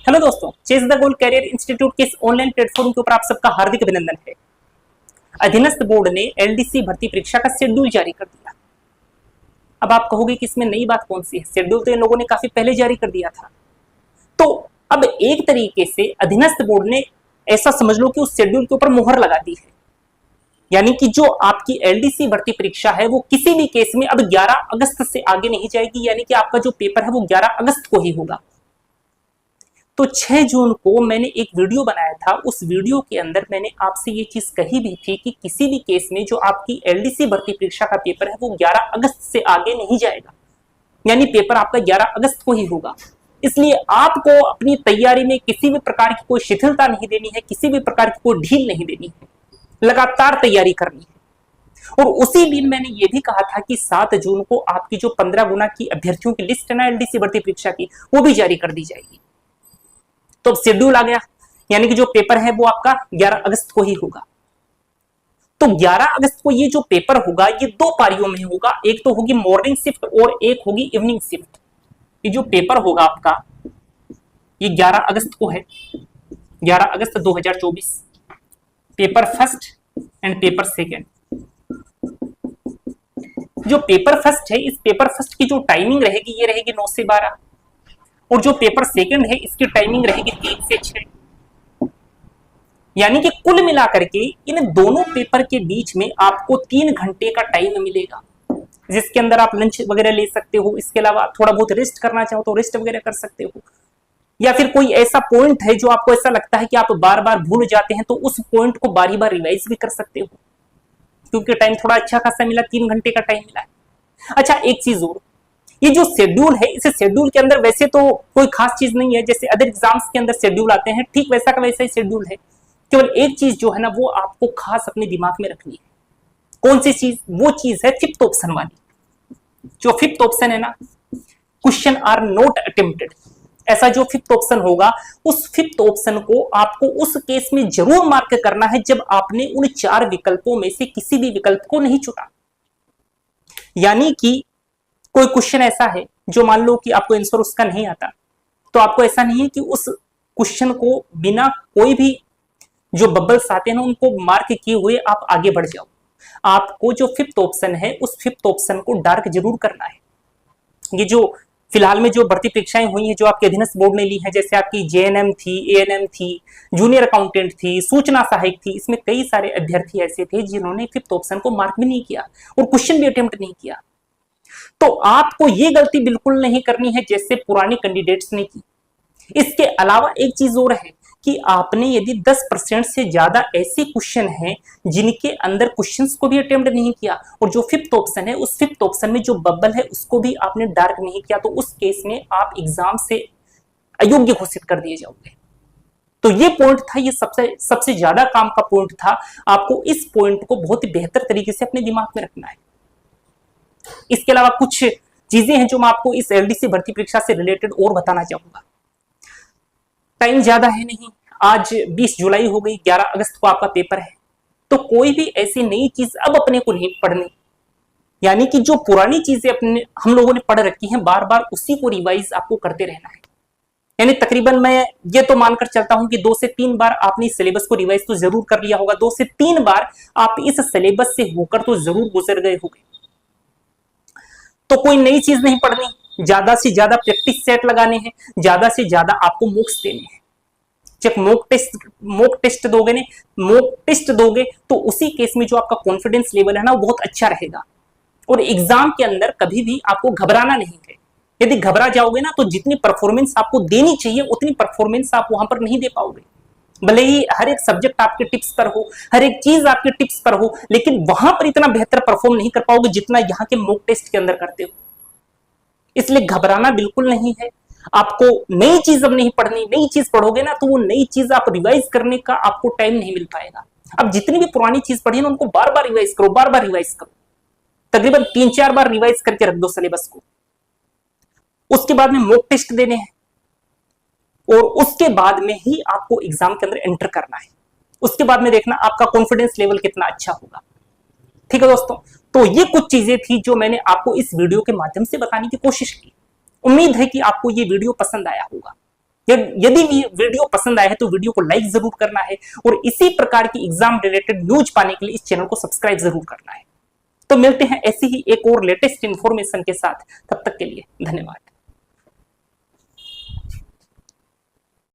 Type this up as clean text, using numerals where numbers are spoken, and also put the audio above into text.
Hello दोस्तों, chase the goal career institute के इस ऑनलाइन प्लेटफॉर्म के ऊपर आप सबका हार्दिक अभिनंदन है। अधीनस्थ बोर्ड ने एलडीसी भर्ती परीक्षा का शेड्यूल जारी कर दिया। अब आप कहोगे कि इसमें नई बात कौन सी है, शेड्यूल तो इन लोगों ने काफी पहले जारी कर दिया था। तो अब एक तरीके से अधीनस्थ बोर्ड ने ऐसा समझ लो कि उस शेड्यूल के ऊपर मुहर लगा दी है, यानी कि जो आपकी एलडीसी भर्ती परीक्षा है वो किसी भी केस में अब 11 अगस्त से आगे नहीं जाएगी, यानी कि आपका जो पेपर है वो 11 अगस्त को ही होगा। तो 6 जून को मैंने एक वीडियो बनाया था, उस वीडियो के अंदर मैंने आपसे ये चीज कही भी थी कि किसी भी केस में जो आपकी एलडीसी भर्ती परीक्षा का पेपर है वो 11 अगस्त से आगे नहीं जाएगा, यानी पेपर आपका 11 अगस्त को ही होगा। इसलिए आपको अपनी तैयारी में किसी भी प्रकार की कोई शिथिलता नहीं देनी है, किसी भी प्रकार की कोई ढील नहीं देनी है, लगातार तैयारी करनी है। और उसी दिन मैंने ये भी कहा था कि 7 जून को आपकी जो 15 गुना की अभ्यर्थियों की लिस्ट है ना एलडीसी भर्ती परीक्षा की, वो भी जारी कर दी जाएगी। तो अब शेड्यूल आ गया, यानी कि जो पेपर है वो आपका 11 अगस्त को ही होगा। तो 11 अगस्त को ये जो पेपर होगा ये 2 पारियों में होगा, एक तो होगी मॉर्निंग शिफ्ट और एक होगी इवनिंग शिफ्ट। ये जो पेपर होगा आपका ये 11 अगस्त को है, 11 अगस्त 2024, paper first and paper second. जो पेपर फर्स्ट है, इस पेपर फर्स्ट की जो टाइमिंग रहेगी ये रहेगी 9 से 12, और जो पेपर सेकंड है इसकी टाइमिंग रहेगी 3 से 6। यानी कि कुल मिलाकर के इन दोनों पेपर के बीच में आपको 3 घंटे का टाइम मिलेगा, जिसके अंदर आप लंच वगैरह ले सकते हो। इसके अलावा थोड़ा बहुत रेस्ट करना चाहो तो रेस्ट वगैरह कर सकते हो, या फिर कोई ऐसा पॉइंट है जो आपको ऐसा लगता है कि आप बार बार भूल जाते हैं तो उस पॉइंट को बारी बार रिवाइज भी कर सकते हो, क्योंकि टाइम थोड़ा अच्छा खासा मिला, 3 घंटे का टाइम मिला है। अच्छा, एक चीज और, ये जो शेड्यूल है इस शेड्यूल के अंदर वैसे तो कोई खास चीज नहीं है, जैसे अदर एग्जाम्स के अंदर शेड्यूल आते हैं ठीक वैसा का वैसा ही शेड्यूल है। केवल एक चीज जो है ना वो आपको खास अपने दिमाग में रखनी है। कौन सी चीज? वो चीज है 5th ऑप्शन वाली। जो 5th ऑप्शन है ना, क्वेश्चन आर नॉट अटेम्प्टेड, ऐसा जो 5th ऑप्शन होगा उस 5th ऑप्शन को आपको उस केस में जरूर मार्क करना है जब आपने उन 4 विकल्पों में से किसी भी विकल्प को नहीं चुना। यानी कि कोई क्वेश्चन ऐसा है जो मान लो कि आपको आंसर उसका नहीं आता, तो आपको ऐसा नहीं है कि उस क्वेश्चन को बिना कोई भी जो बबल्स आते हैं ना उनको मार्क किए हुए आप आगे बढ़ जाओ। आपको जो 5th ऑप्शन है उस 5th ऑप्शन को डार्क जरूर करना है। ये जो फिलहाल में जो भर्ती परीक्षाएं हुई हैं जो आपके अधीनस्थ बोर्ड ने ली है, जैसे आपकी जेएनएम थी, एएनएम थी, जूनियर अकाउंटेंट थी, सूचना सहायक थी, इसमें कई सारे अभ्यर्थी ऐसे थे जिन्होंने 5th ऑप्शन को मार्क भी नहीं किया और क्वेश्चन भी अटेम्प्ट नहीं किया। तो आपको ये गलती बिल्कुल नहीं करनी है जैसे पुराने कैंडिडेट्स ने की। इसके अलावा एक चीज और है कि आपने यदि 10% से ज्यादा ऐसे क्वेश्चन हैं जिनके अंदर क्वेश्चंस को भी अटेम्प्ट नहीं किया और जो 5th ऑप्शन है उस 5th ऑप्शन में जो बबल है उसको भी आपने डार्क नहीं किया, तो उस केस में आप एग्जाम से अयोग्य घोषित कर दिए जाओगे। तो ये पॉइंट था, ये सबसे ज्यादा काम का पॉइंट था। आपको इस पॉइंट को बहुत ही बेहतर तरीके से अपने दिमाग में रखना है। इसके अलावा कुछ चीजें हैं जो मैं आपको इस एलडीसी भर्ती परीक्षा से रिलेटेड और बताना चाहूंगा। टाइम ज्यादा है नहीं, आज 20 जुलाई हो गई, 11 अगस्त को आपका पेपर है, तो कोई भी ऐसी नई चीज अब अपने को नहीं पढ़नी। यानी कि जो पुरानी चीजें अपने हम लोगों ने पढ़ रखी हैं बार बार उसी को रिवाइज आपको करते रहना है। यानी तकरीबन मैं ये तो मानकर चलता हूं कि 2 से 3 बार आपने इस सिलेबस को रिवाइज तो जरूर कर लिया होगा, 2 से 3 बार आप इस सिलेबस से होकर तो जरूर गुजर गए होंगे। तो कोई नई चीज नहीं पढ़नी, ज्यादा से ज्यादा प्रैक्टिस सेट लगाने हैं, ज्यादा से ज्यादा आपको मॉक्स देने हैं। जब मॉक टेस्ट दोगे ने मॉक टेस्ट दोगे तो उसी केस में जो आपका कॉन्फिडेंस लेवल है ना वो बहुत अच्छा रहेगा। और एग्जाम के अंदर कभी भी आपको घबराना नहीं है। यदि घबरा जाओगे ना तो जितनी परफॉर्मेंस आपको देनी चाहिए उतनी परफॉर्मेंस आप वहां पर नहीं दे पाओगे। भले ही हर एक सब्जेक्ट आपके टिप्स पर हो, हर एक चीज आपके टिप्स पर हो, लेकिन वहां पर इतना बेहतर परफॉर्म नहीं कर पाओगे जितना यहाँ के मॉक टेस्ट के अंदर करते हो। इसलिए घबराना बिल्कुल नहीं है। आपको नई चीज अब नहीं पढ़नी, नई चीज पढ़ोगे ना तो वो नई चीज आप रिवाइज करने का आपको टाइम नहीं मिल पाएगा। अब जितनी भी पुरानी चीज पढ़ी ना उनको बार बार रिवाइज करो, बार बार रिवाइज करो, तकरीबन 3-4 बार रिवाइज करके रख दो सिलेबस को। उसके बाद में मॉक टेस्ट देने हैं और उसके बाद में ही आपको एग्जाम के अंदर एंटर करना है। उसके बाद में देखना आपका कॉन्फिडेंस लेवल कितना अच्छा होगा। ठीक है दोस्तों, तो ये कुछ चीजें थी जो मैंने आपको इस वीडियो के माध्यम से बताने की कोशिश की। उम्मीद है कि आपको ये वीडियो पसंद आया होगा। यदि वीडियो पसंद आया है तो वीडियो को लाइक जरूर करना है और इसी प्रकार की एग्जाम रिलेटेड न्यूज पाने के लिए इस चैनल को सब्सक्राइब जरूर करना है। तो मिलते हैं ऐसी ही एक और लेटेस्ट इंफॉर्मेशन के साथ, तब तक के लिए धन्यवाद।